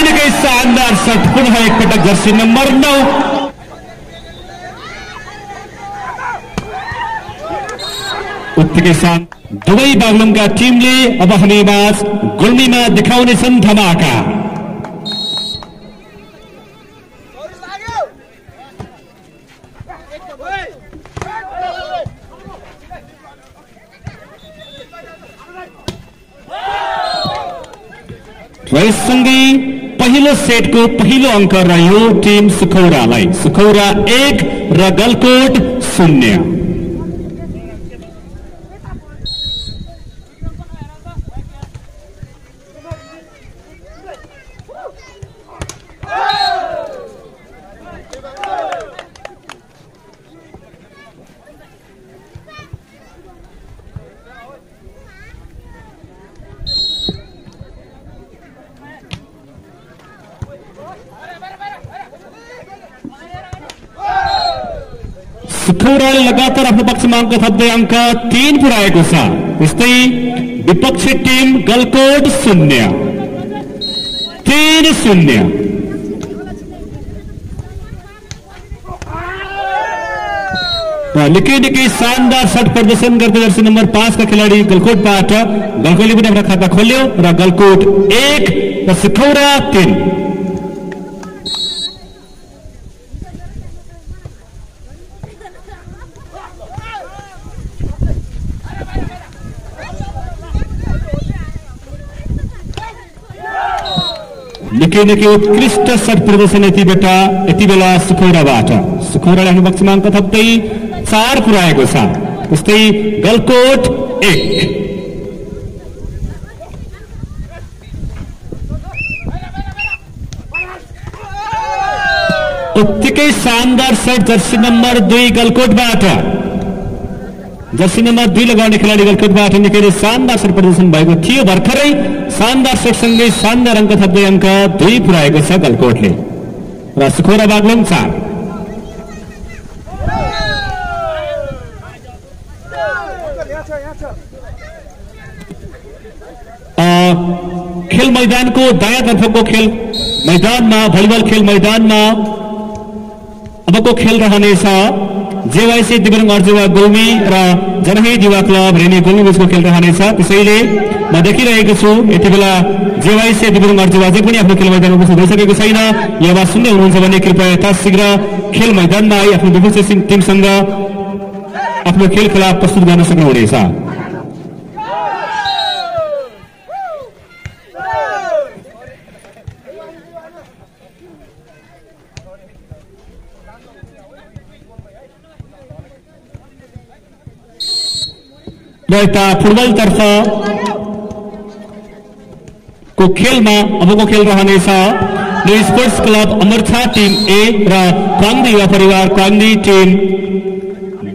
निकै शानदार शट पुनः एकपटक जर्सी नम्बर 9 उत्तिकै साथ दुवै बागलुङका टिमले अब हामी म्याच गुल्मीमा देखाउनेछन् धमाका। यससँगै पहिलो सेटको पहिलो अङ्क रह्यो टिम सुखौरालाई, सुखौरा 1 र गलकोट 0। सुखौराले लगातार आफ्नो पक्षमा अङ्क थप्दै अङ्क 3 पुर्याएको छ। त्यस्तै विपक्षी टिम गलकोट 0 3-0। निकै शानदार शट प्रदर्शन गर्दै जर्सी नम्बर 5 का खेलाडी गलकोटबाट गलकोटले पनि आफ्नो खाता खोल्यो र गलकोट 1 र सुखौरा 3। निकै उत्कृष्ट शट प्रदर्शन यति बेला सुखौराबाट। सुखौराले आफ्नो पक्षमा अङ्क थप्दै 4 पुर्याएको छ। त्यस्तै गलकोट 1। उत्तिकै शानदार शट जर्सी नम्बर 2 गलकोटबाट। जर्सी नम्बर 2 लगाउने खेलाडी गलकोटबाट निकै शानदार शट प्रदर्शन भएको थियो। भर्खरै शानदार शटसँगै शानदार अङ्क थप्दै अङ्क 2 पुर्याएको छ गलकोटले र सुखौरा बागलुङ 4। खेल मैदानको दायाँ तर्फको खेल मैदानमा भलिबल खेल मैदानमा अबको खेल रहनेछ जेवाईसी दिबरङ अर्जुवा गुल्मी र जनहित युवा क्लब रेनी गुल्मी बीचको खेल रहनेछ। त्यसैले म देखिरहेको छु यति बेला जेवाईसी दिबरङ अर्जुवा चाहिँ पनि आफ्नो खेल मैदानमा उपस्थित भइसकेको छैन। यो आवाज सुन्दै हुनुहुन्छ भने कृपया यथाशीघ्र खेल मैदानमा आई आफ्नो विपक्षी टिमसँग आफ्नो खेल खेला प्रस्तुत गर्न सक्नुहुनेछ। फुटबल तर्फ को खेलमा अबको खेल रहनेछ new sports club Amarchha team ए र क्वाङ्दी युवा परिवार क्वाङ्दी टिम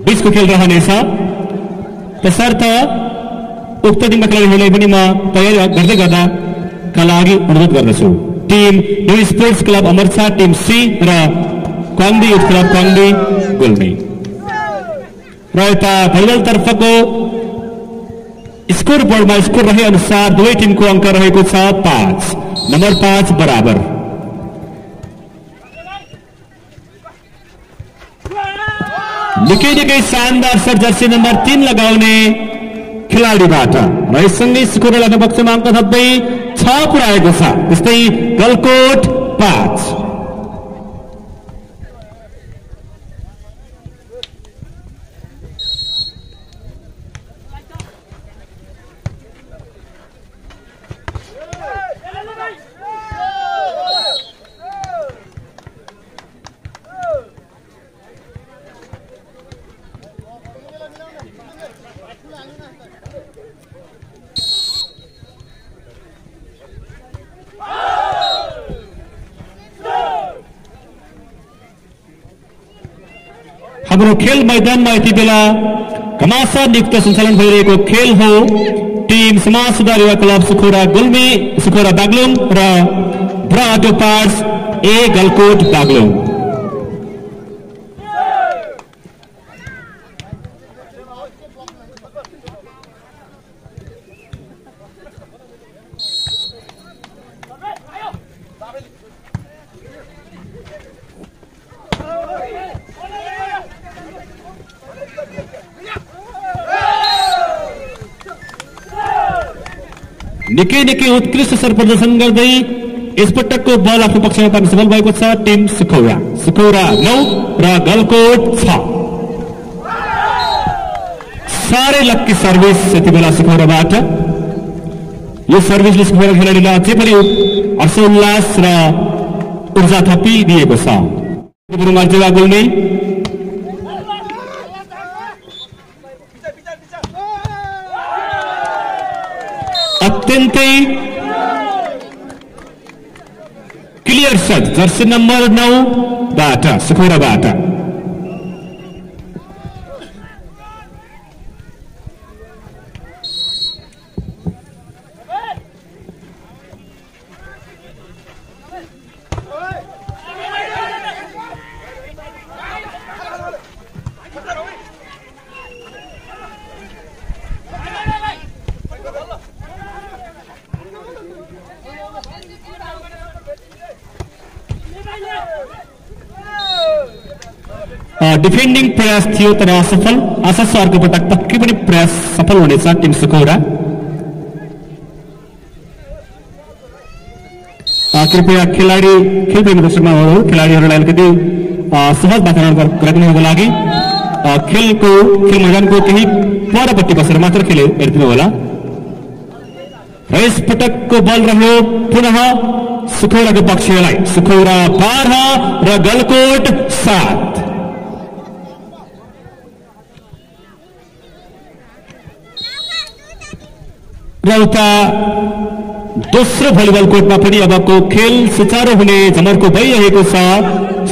बीचको खेल रहनेछ। त्यसर्थ उक्त टिमका खेलाडीहरूलाई पनि म तयारी गर्दै गर्दाका लागि अनुरोध गर्दछु। Team new sports club Amarchha team C र क्वाङ्दी युथ क्लब क्वाङ्दी गुल्मी। र यता भलिबल तर्फको स्कोर बोर्डमा स्कोर रहे अनुसार दुवै टिमको अङ्क रहेको छ 5 नम्बर 5 बराबर। निकै शानदार शट जर्सी नम्बर 3 लगाउने खेलाडीबाट र यससँगै सुखौराले आफ्नो पक्षमा अङ्क थप्दै 6 पुर्याएको छ। त्यस्तै गलकोट 5। हाम्रो खेल मैदानमा यति बेला घमासान युक्त सञ्चालन भइरहेको खेल हो टिम समाज सुधार युवा क्लब सुखौरा गुल्मी सुखौरा बागलुङ र bra auto parts A Galkot Baglung. निकै उत्कृष्ट सर प्रदर्शन गर्दै यसपटकको बल आफ्नो पक्षमा पार्न सफल भएको छ टिम सुखौरा। सुखौरा 9 र गलकोट 6। साह्रै लक्की सर्भिस यति बेला सुखौराबाट। यो सर्भिसले सुखौरा खेलाडीलाई अझै पनि हर्षोल्लास र ऊर्जा थपिदिएको छ। गुल्मी अत्यन्तै क्लियर शट जर्सी नम्बर 9 बाट सुखौराबाट। डिफेन्डिङ प्रयास थियो तर असफल। आशा छ अर्को पटक पक्कै पनि प्रयास सफल हुनेछ टिम सुखौरा। कृपया खेलाडी खेलप्रेमी दर्शकहरू खेलाडीहरूलाई अलिकति सहज वातावरण गराइदिनुको लागि खेल मैदानको केही परपट्टि बसेर मात्र खेल हेरिदिनु होला। र यस पटकको बल रह्यो पुनः सुखौराको पक्षलाई। सुखौरा 12 र गलकोट 7। र उता दोस्रो भलिबल कोर्टमा पनि अबको खेल सुचारू हुने जमर्को भइरहेको छ।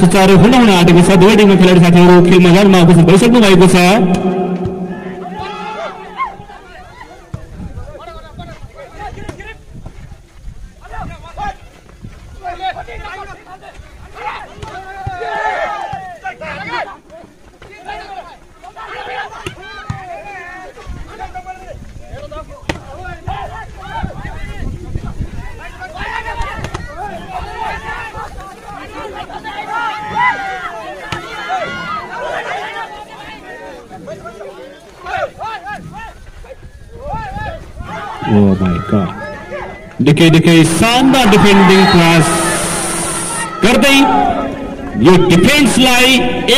सुचारू हुन आँटेको छ। दुवै टिमका खेलाडी साथीहरू खेल मैदानमा उपस्थित भइसक्नु भएको छ। Oh my God! निकै शानदार डिफेन्डिङ प्रयास गर्दै यो डिफेन्सलाई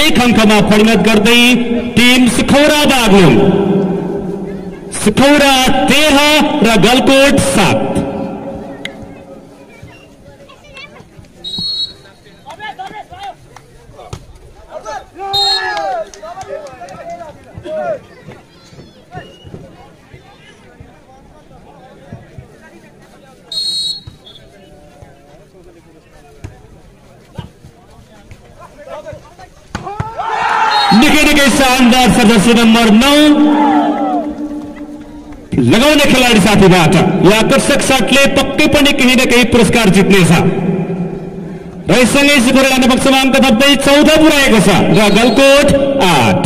1 अङ्कमा परिणत गर्दै टिम सुखौरा बागलुङ। सुखौरा 13 र गलकोट 7। निकै शानदार जर्सी नम्बर 9 लगाउने खेलाडी साथीबाट यो आकर्षक शटले पक्कै पनि केही न केही पुरस्कार जित्नेछ। र यससँगै सुखौराको पक्षमा अङ्क थप्दै 14 पुर्याएको छ र गलकोट 8।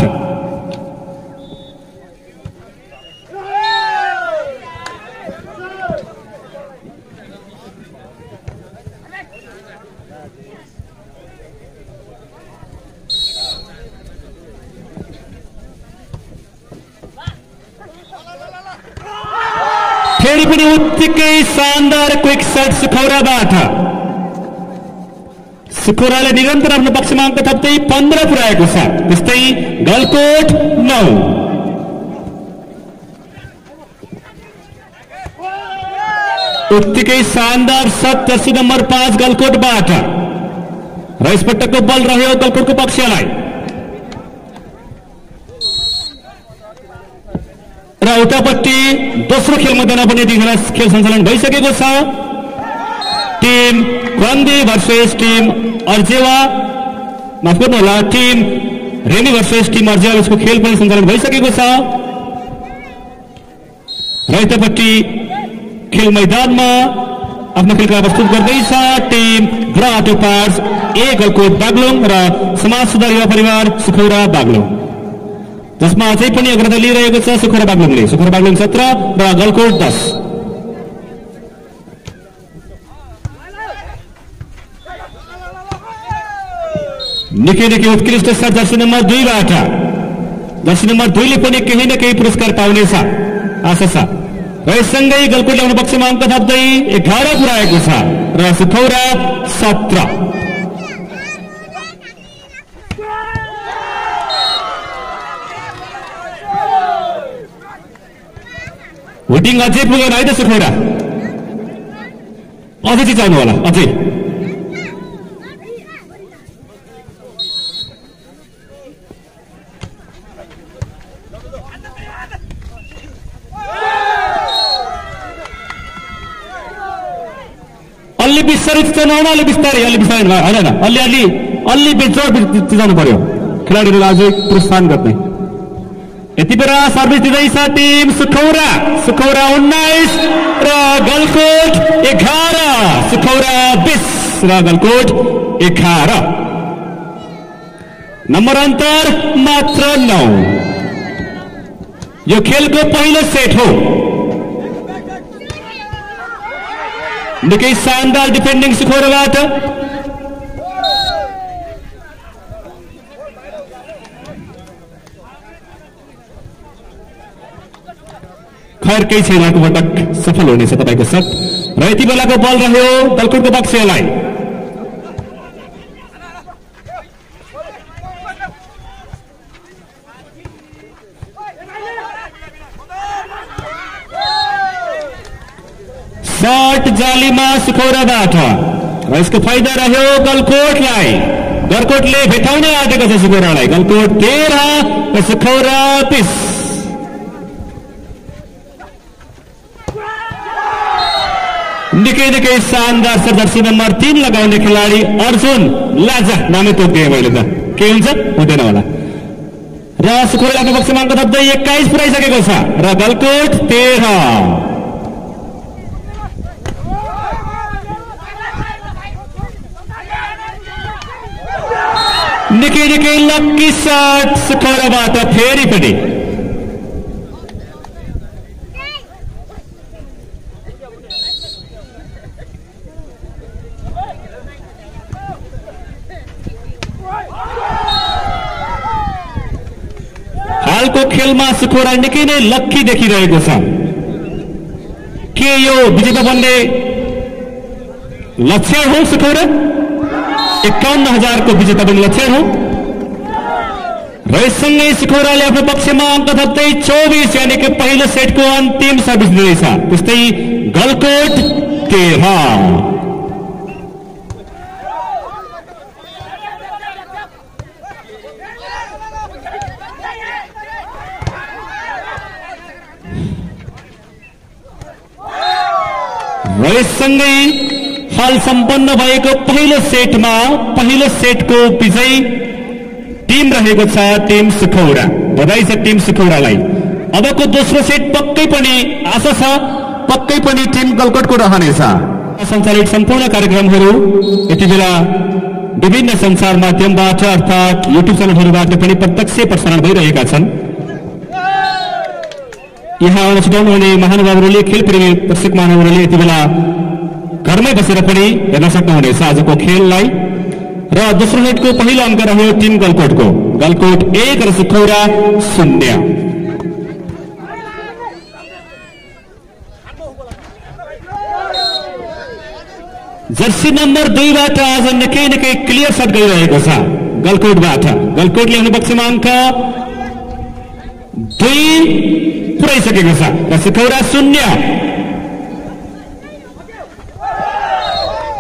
फेरि पनि उत्तिकै शानदार क्विक शट सुखौराबाट। सुखौराले निरन्तर आफ्नो पक्षमा अङ्क थप्दै 15 पुर्याएको छ। त्यस्तै गलकोट 9। उत्तिकै शानदार शट जर्सी नम्बर 5 गलकोटबाट। र यसपटकको बल रह्यो गलकोटको पक्षलाई। र उतापट्टि दोस्रो खेल मैदानमा पनि खेल सञ्चालन भइसकेको छ। टिम क्वान्दी भर्सेस टिम अर्जेवा, माफ गर्नुहोला, टिम रेमी वर्सेस टिम अर्जेवाको खेल पनि सञ्चालन भइसकेको छ र यतापट्टि खेल मैदानमा आफ्नो खेलका प्रस्तुत गर्दैछ टिम ब्राटो पार्स ए गलकोट बागलुङ र समाज सुधार युवा परिवार सुखौरा बागलुङ, जसमा अझै पनि अग्रता लिइरहेको छ सुखौरा बागलुङले। सुखौरा बागलुङ 17 र गलकोट 10। निकै उत्कृष्ट छ जर्सी नम्बर 2 बाट। जर्सी नम्बर 2 ले पनि केही न केही पुरस्कार पाउनेछ आशा छ र यससँगै गलकोटले आफ्नो पक्षमा अङ्क थप्दै 11 पुर्याएको छ र सुखौरा 17। हुटिङ अझै पुगेन है त सुखौरा, अझै चाहिँ जानु होला अझै। अलि बिस्तारै चिचाउनु, अलि बिस्तारै होइन अलि बेचोड चिचाउनु पर्यो खेलाडीहरूलाई अझै प्रोत्साहन गर्ने। यति बेला सर्भिस दिँदैछ टिम सुखौरा। सुखौरा 19 र गलकोट 11। सुखौरा 20 र गलकोट 11। नम्बर अन्तर मात्र 9। यो खेलको पहिलो सेट हो। निकै शानदार डिफेन्डिङ सुखौराबाट। खैर केही छैन, अर्को पटक सफल हुनेछ तपाईँको सट र यति बेलाको बल रह्यो गलकोटको पक्षलाई। शट जालीमा सुखौराबाट र यसको फाइदा रह्यो गलकोटलाई। गलकोटले भेटाउनै आँटेको छ सुखौरालाई। गलकोट 13 र सुखौरा 20। निकै शानदार छ जर्सी नम्बर 3 लगाउने खेलाडी अर्जुन लाजा। नामै तोकिदिएँ मैले त, के हुन्छ हुँदैन होला। र सुखौराले आफ्नो पक्षमा अङ्क थप्दै 21 पुर्याइसकेको छ र गलकोट 13। निकै लक्की शट सुखौराबाट फेरि पनि। हालको खेलमा सुखौरा निकै नै लक्की देखिरहेको छ। के यो विजेता बन्ने लक्षण हो सुखौरा? 51,000 को विजेता बन्ने लक्षण हो र यससँगै सुखौराले आफ्नो पक्षमा अङ्क थप्दै 24, यानि कि पहिलो सेटको अन्तिम सर्भिस दिँदैछ। त्यस्तै गलकोट 13। र यससँगै हाल सम्पन्न भएको पहिलो सेटमा पहिलो सेटको विजयी टिम रहेको छ टिम सुखौरा। बधाई छ टिम सुखौरालाई। अबको दोस्रो सेट पक्कै पनि आशा छ पक्कै पनि टिम गलकोटको रहनेछ। सञ्चालित सम्पूर्ण कार्यक्रमहरू यति बेला विभिन्न सञ्चार माध्यमबाट अर्थात् युट्युब च्यानलहरूबाट पनि प्रत्यक्ष प्रसारण भइरहेका छन्। यहाँ आउन छुटाउनुहुने महानुभावहरूले, खेलप्रेमी दर्शक महानुभावहरूले यति बेला घरमै बसेर पनि हेर्न सक्नुहुनेछ आजको खेललाई। र दोस्रो सेटको पहिलो अङ्क रह्यो टिम गलकोटको। गलकोट 1 र सुखौरा 0। जर्सी नम्बर 2 बाट आज निकै क्लियर शट गइरहेको छ गलकोटबाट। गलकोटले आफ्नो पक्षमा अङ्क 2 पुर्याइसकेको छ र सुखौरा 0।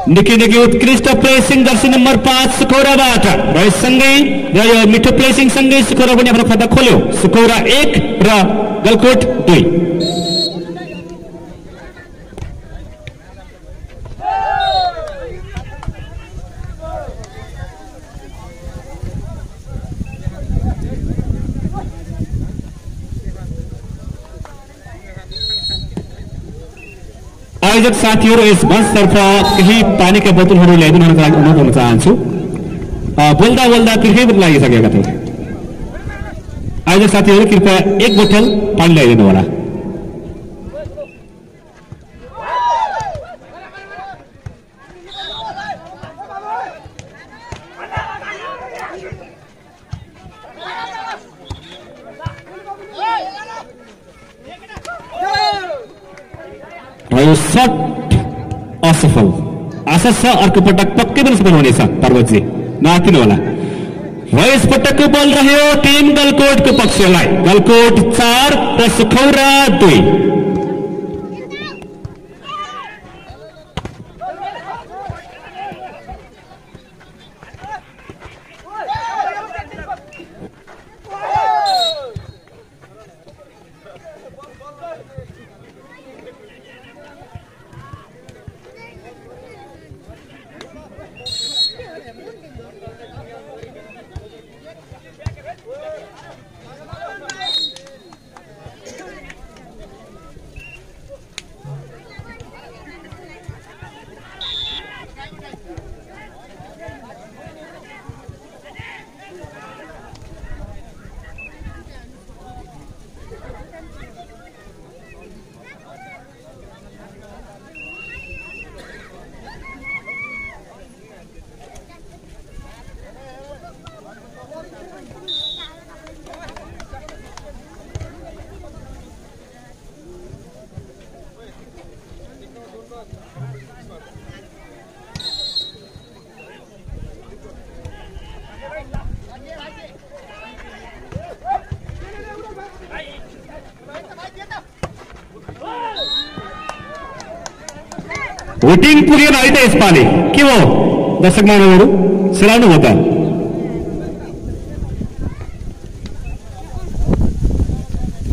निकै उत्कृष्ट प्लेसिङ जर्सी नम्बर 5 सुखौराबाट र यससँगै र यो मिठो प्लेसिङ सँगै सुखौरा पनि आफ्नो खाता खोल्यो। सुखौरा 1 र गलकोट 2। आयोजक साथीहरू यस मञ्चतर्फ केही पानीका बोतलहरू ल्याइदिनु हुनको लागि अनुरोध गर्न चाहन्छु। बोल्दा बोल्दा तिर्खै पनि लागिसकेका थिए। आयोजक साथीहरू कृपया एक बोतल पानी ल्याइदिनु होला। शट असफल। आशा छ अर्को पटक पक्कै पनि सफल हुनेछ पर्वतजी, नआत्तिनु होला। र यस पटकको बल रह्यो टिम गलकोटको पक्षलाई। गलकोट 4 र सुखौरा 2। वेटिङ पुगेन है त यसपालि। के हो दर्शक महानुभावहरू, सेलाउनु हो त?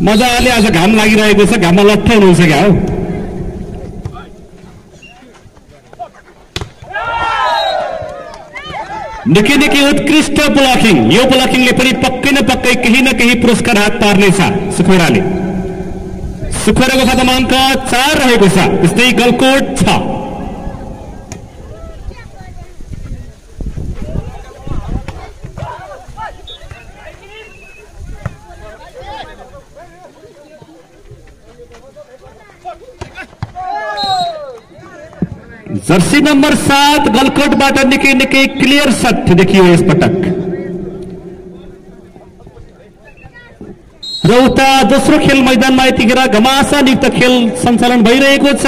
मजाले आज घाम लागिरहेको छ, घाममा लट्ठ हुनुहुन्छ क्या हो। निकै निकै उत्कृष्ट ब्लकिङ। यो ब्लकिङले पनि पक्कै न पक्कै केही न केही पुरस्कार हात पार्नेछ सुखौराले। सुखौराको खातामा अङ्क 4 रहेको छ, त्यस्तै गलकोट 6। जर्सी नंबर 7 गलकोटबाट निकै निकै क्लियर शट देखियो यस पटक। र उता दोस्रो खेल मैदानमा यतिखेर घमासायुक्त खेल सञ्चालन भइरहेको छ,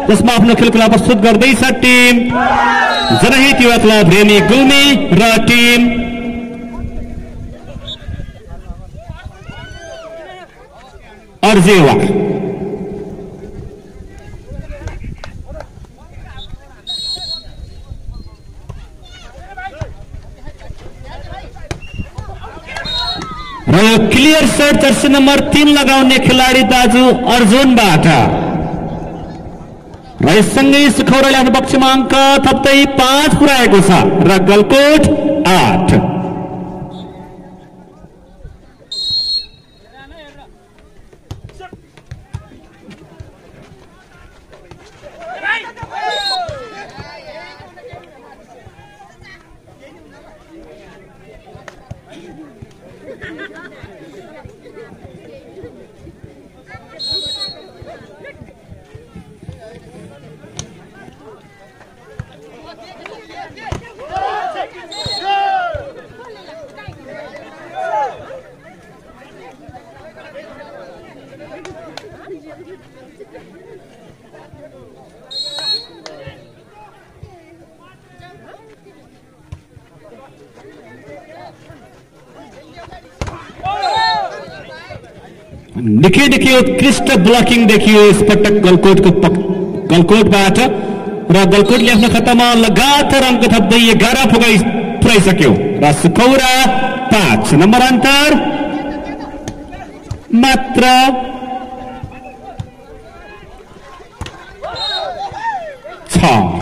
जसमा आफ्नो खेलकला प्रस्तुत गर्दैछ टिम जनहित युवा क्लब रेनी गुल्मी र टिम अर्जेवा। र यो क्लियर शट जर्सी नम्बर 3 लगाउने खेलाडी दाजु अर्जुनबाट। र यससँगै सुखौराले आफ्नो पक्षमा अङ्क थप्दै 5 पुर्याएको छ र गलकोट 8। निकै निकै उत्कृष्ट ब्लकिङ देखियो यस पटक गलकोटबाट। र गलकोटले आफ्नो खातामा लगातार अङ्क थप्दै 11 पुर्याइसक्यो र सुखौरा 5 नम्बर अन्तर मात्र 6।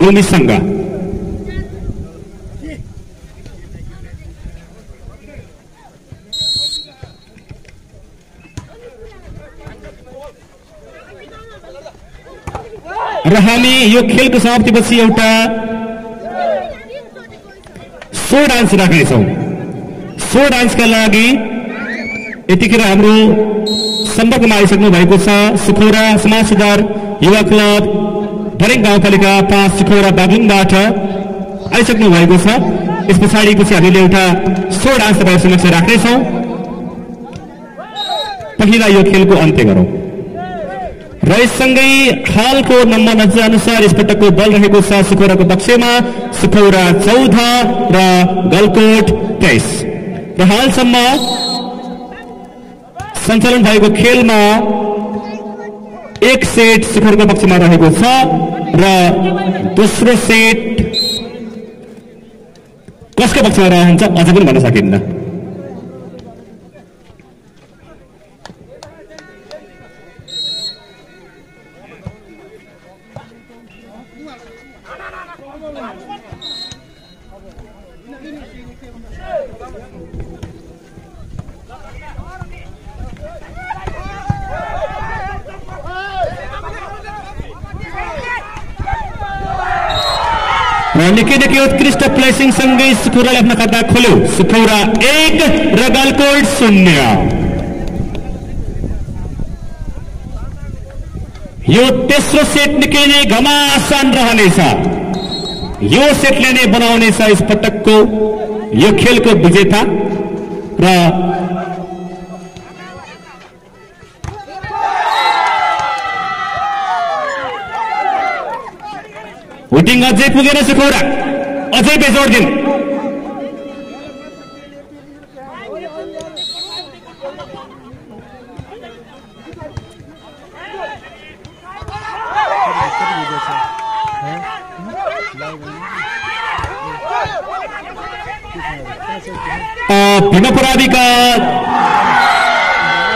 गुल्मीसँग। र हामी यो खेलको समाप्तिपछि एउटा सो डान्स राख्नेछौँ। सो डान्सका लागि यतिखेर हाम्रो सम्पर्कमा आइसक्नु भएको छ सुखौरा समाज सुधार युवा क्लब भरेङ गाउँपालिका 5 सुखौरा बागलुङबाट आइसक्नु भएको छ। यस पछाडि हामीले एउटा सो डान्स तपाईहरु समक्ष राख्नेछौँ। पहिला यो खेलको अन्त्य गरौँ र यससँगै हालको नम्बर नतिजा अनुसार यसपटकको बल रहेको छ सुखौराको पक्षमा सुखौरा 14 र गलकोट 23 र हालसम्म सञ्चालन भएको खेलमा एक सेट सुखौराको पक्षमा रहेको छ र दोस्रो सेट कसको पक्षमा रहन्छ अझै पनि भन्न सकिन्न। निकै उत्कृष्ट प्लेसिङ सँगै सुखौराले आफ्नो खाता खोल्यो। सुखौरा 1 र गलकोट 0। यो तेस्रो सेट निकै नै घमासान रहनेछ। यो सेटले नै बनाउनेछ यस पटकको यो खेलको विजेता र हुटिङ अझै पुगेन सुखौरा अझै बेजोड दिन।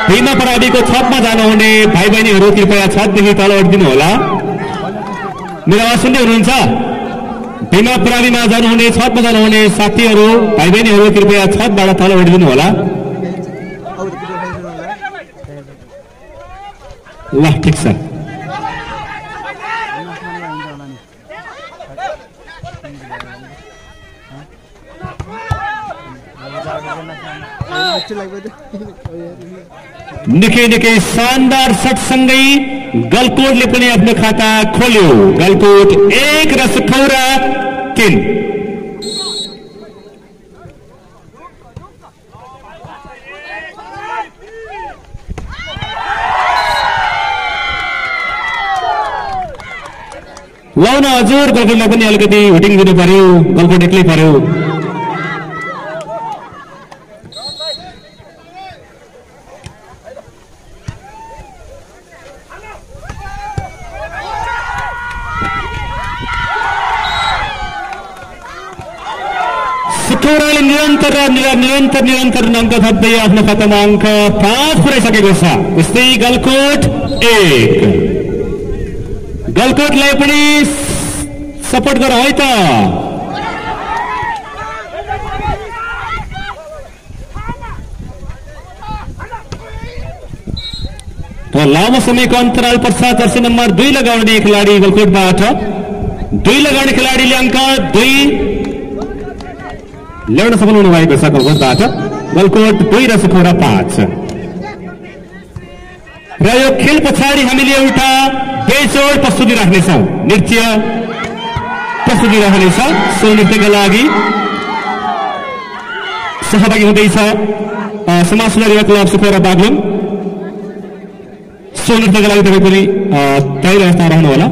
भीमा पराडीको छतमा जानुहुने भाइ बहिनीहरू कृपया छतदेखि तल उठिदिनु होला। मेरो आवाज सुन्दै हुनुहुन्छ? भीमा पराडीमा जानुहुने छतमा जानुहुने साथीहरू भाइ बहिनीहरू कृपया छतबाट तल उठिदिनु होला। ल ठिक छ। निकै शानदार शटसँगै गलकोटले पनि आफ्नो खाता खोल्यो। गलकोट 1 र सुखौरा 3। लाउन हजुर गलकोटलाई पनि अलिकति हुटिङ दिनु पर्यो। गलकोट एक्लै पर्यो। सुखौराले निरन्तर अङ्क थप्दै आफ्नो खातामा अङ्क 5 पुर्याइसकेको छ। त्यस्तै गलकोट 1। गलकोटलाई पनि सपोर्ट गर है त। लामो समयको अन्तराल पश्चात जर्सी नम्बर 2 लगाउने खेलाडी गलकोटबाट 2 लगाउने खेलाडीले अङ्क 2 ल्याउन सफल हुनुभएको छ गलकोटबाट। गलकोट 2 र सुखौरा 5। र यो खेल पछाडि हामीले एउटा बेजोड प्रस्तुति राख्नेछौँ। नृत्य प्रस्तुति रहनेछ। सो नृत्यका लागि सहभागी हुँदैछ समाज सुधार युवा क्लब सुखौरा बागलुङ। सो नृत्यका लागि तपाईँ पनि तयारी अवस्थामा रहनुहोला।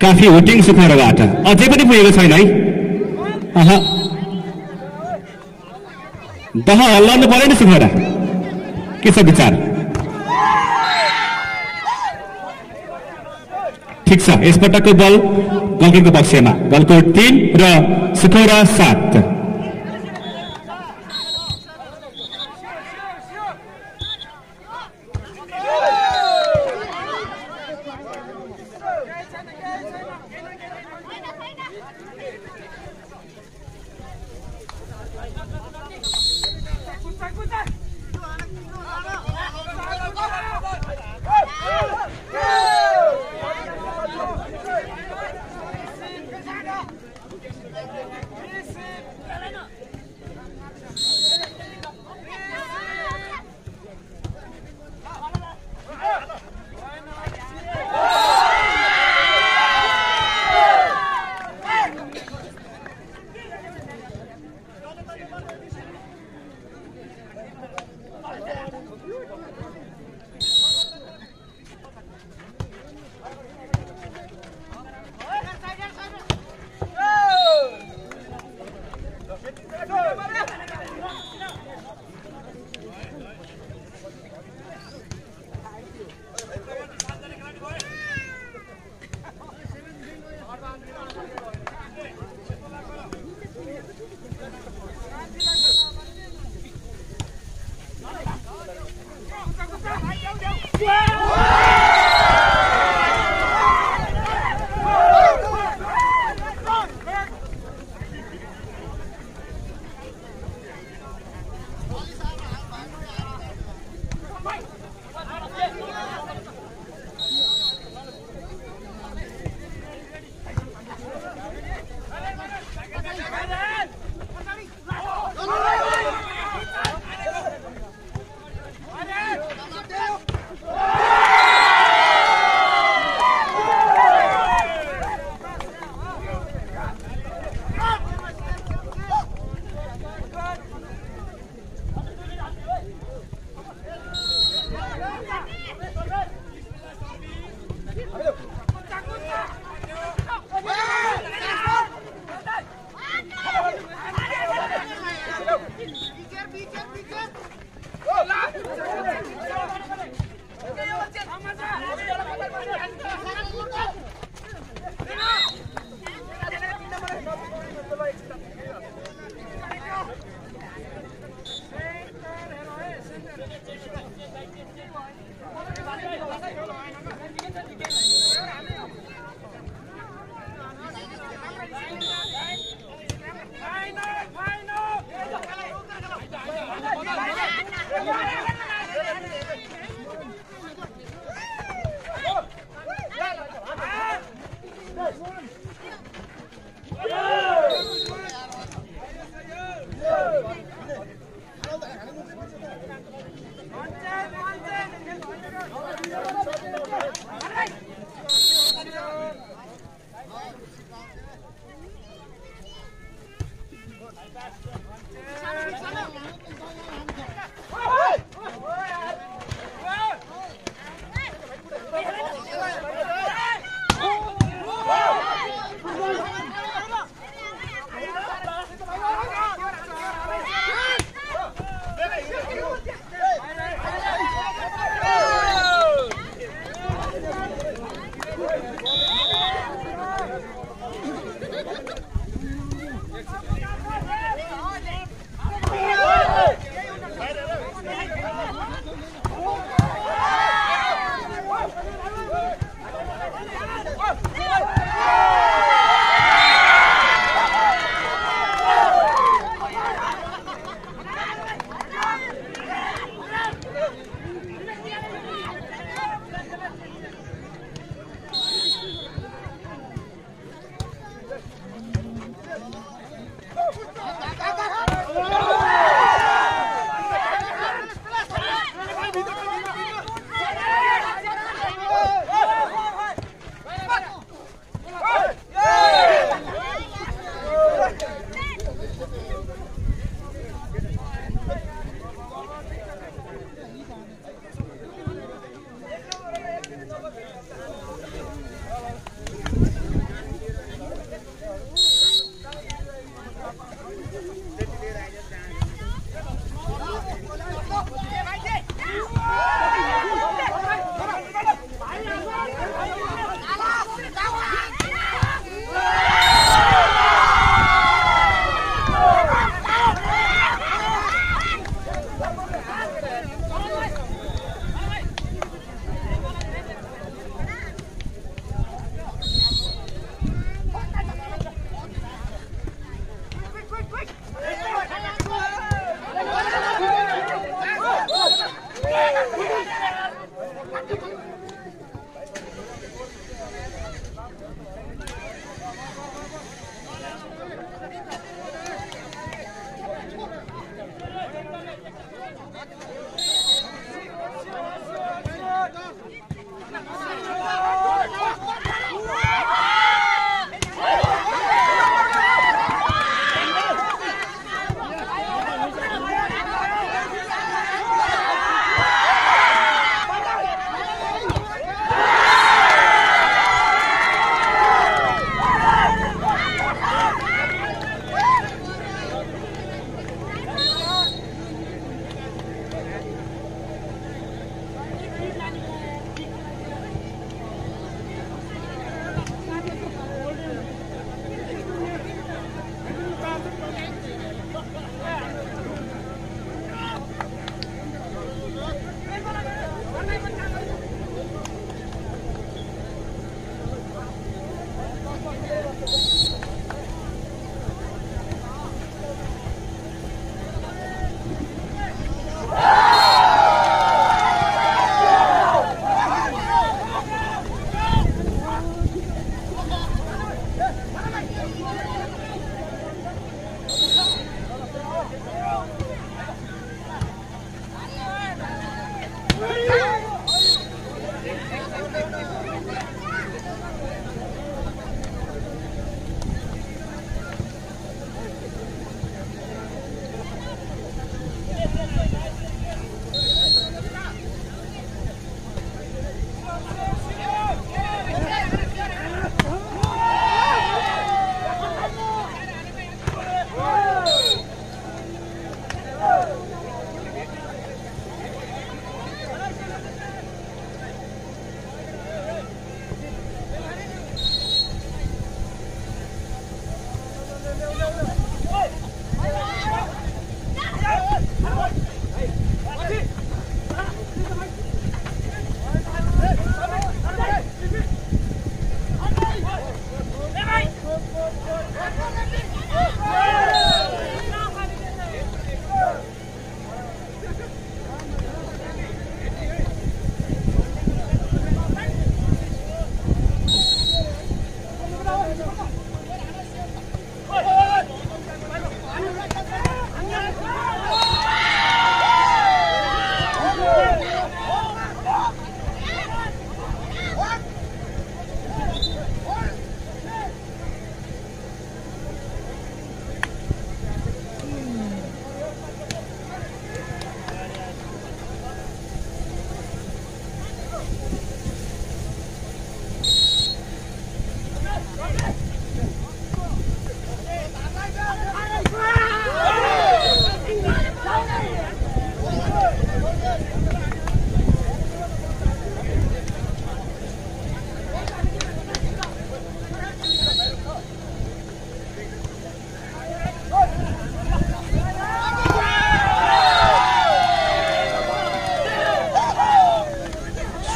काफी हुटिङ सुखौराबाट अझै पनि पुगेको छैन है। दह हल्लाउनु पर्यो नि सुखौरा, के छ विचार? ठिक छ, यसपटकको बल गोलकिपरको पक्षमा गोलको 3 र स्कोर 7।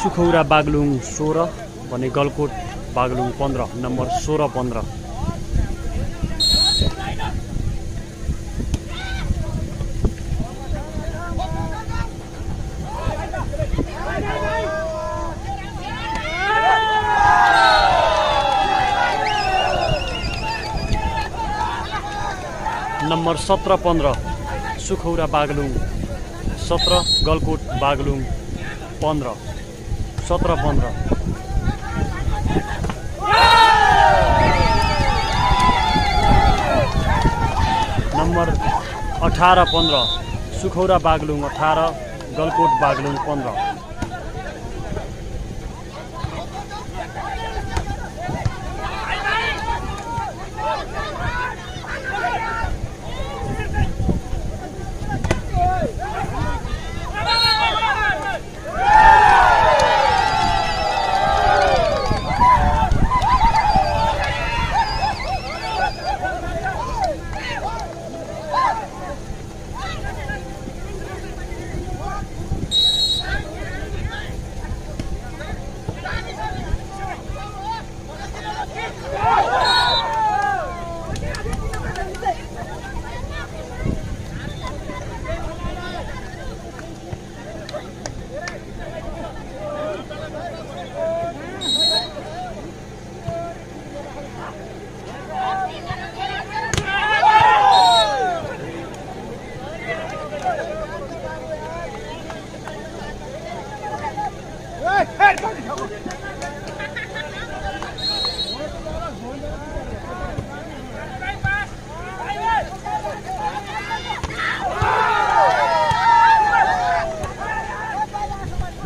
सुखौरा बागलुङ 16 भने Galkot Baglung 15 number 16-15। Number 17-15 Sukhaura Baglung 17 Galkot Baglung 15 17-15। Number 18-15 Sukhaura Baglung 18 Galkot Baglung 15।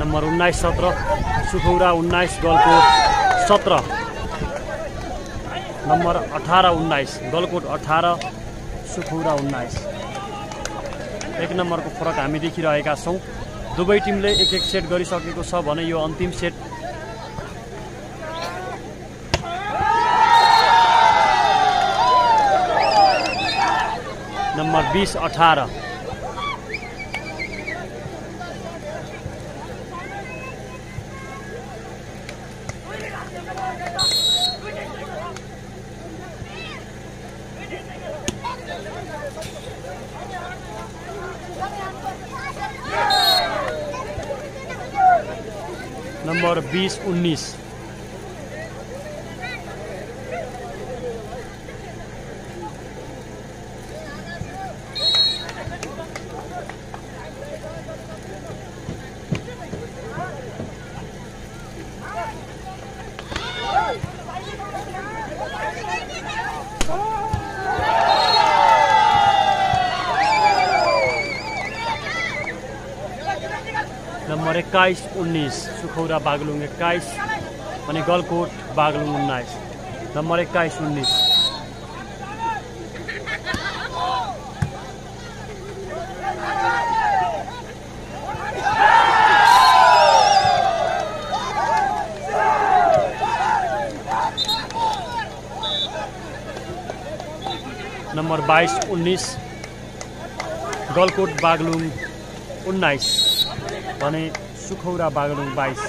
Number 19-17 Sukhaura 19 Galkot 17। Number 18-19 Galkot 18 Sukhaura 19। एक नम्बरको फरक हामी देखिरहेका छौँ। दुवै टिमले एक सेट गरिसकेको छ भने यो अन्तिम set. Number 20-18 number 20-19 number 21-19 Sukhaura Baglung 21 अनि गलकोट बागलुङ 19। नम्बर 21-19 नम्बर 22-19 गलकोट बागलुङ 19 भने Sukhaura Baglung 22।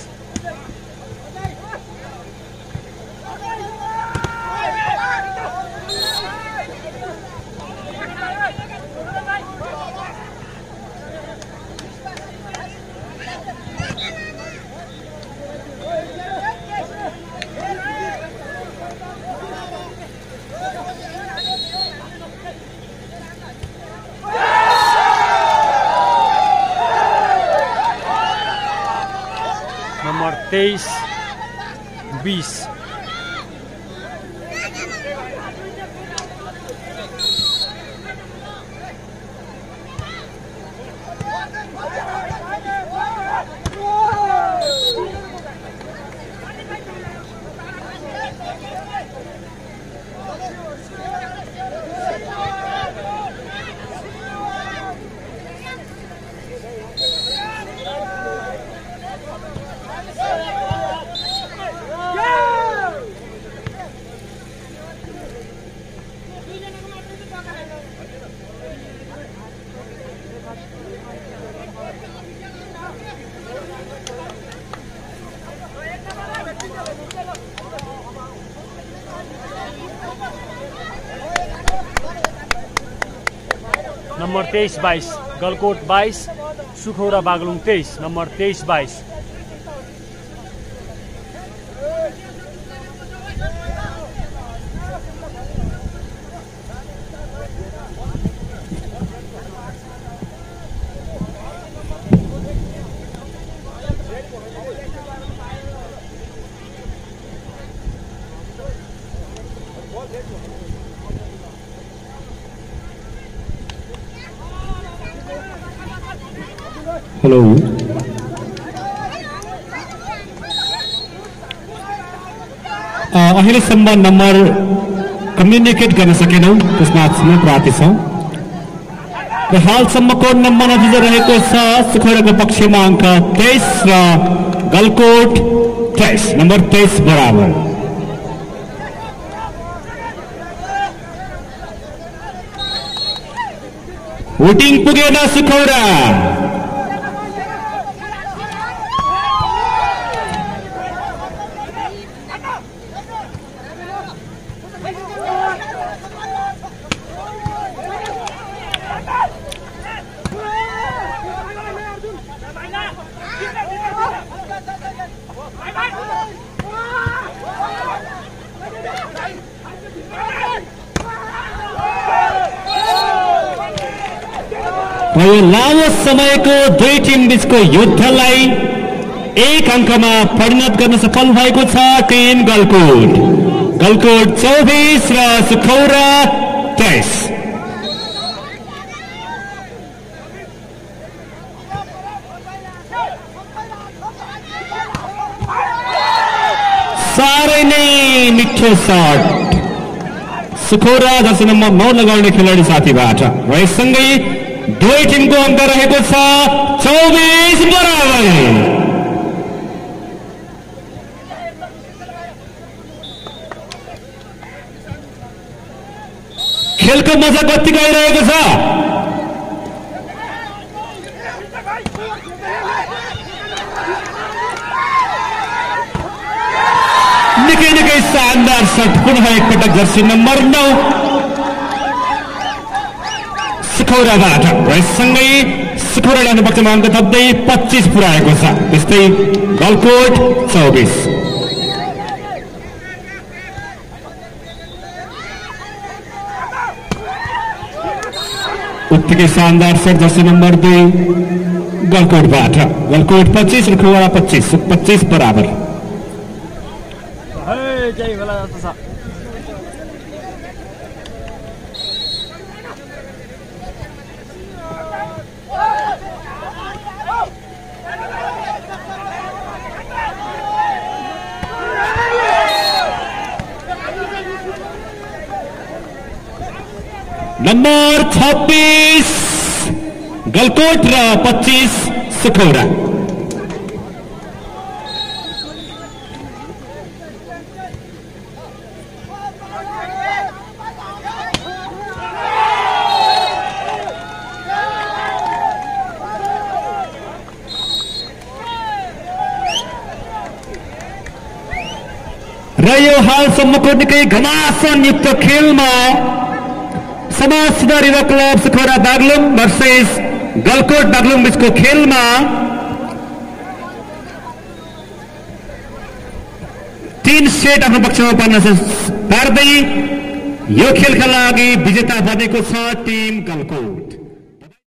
Number 23-20 Yeah! Number 23-22 Galkot 22 Sukhaura Baglung 23 number 23-22 hello अहिलेसम्म नम्बर कम्युनिकेट गर्न सकेनौं त्यसमा क्षमा प्रार्थी छौं र हालसम्मको नम्बर नतिजा रहेको छ सुखौराको पक्षमा अङ्क 23 र गलकोट 23 नम्बर 23 बराबर वोटिङ पुगेन सुखौरा यो लामो समयको दुई टिम बीचको युद्धलाई एक अङ्कमा परिणत गर्न सफल भएको छ टिम गलकोट 24 र सुखौरा 23 साह्रै नै मिठो शट सुखौरा जर्सी नम्बर 9 लगाउने खेलाडी साथीबाट र यससँगै दुई टिमको अङ्क रहेको छ 24 बराबर खेलको मजा कति गइरहेको छ निकै शानदार शट पुनः एकपटक जर्सी नम्बर 9 सुखौराबाट र यससँगै सुखौराले पक्षमा अङ्क थप्दै 25 पुर्याएको छ त्यस्तै गलकोट 24 उत्तिकै शानदार शट जर्सी नम्बर 2 गलकोटबाट गलकोट 25 र सुखौरा 25 बराबर नम्बर 26 गलकोट र 25 सुखौरा र यो हालसम्मको निकै घमासनयुक्त खेलमा समाज सुधारिता क्लब सुखौरा बागलुङ भर्सेस गलकोट बागलुङ बीचको खेलमा 3 सेट आफ्नो पक्षमा पार्दै यो खेलका लागि विजेता बनेको छ टिम गलकोट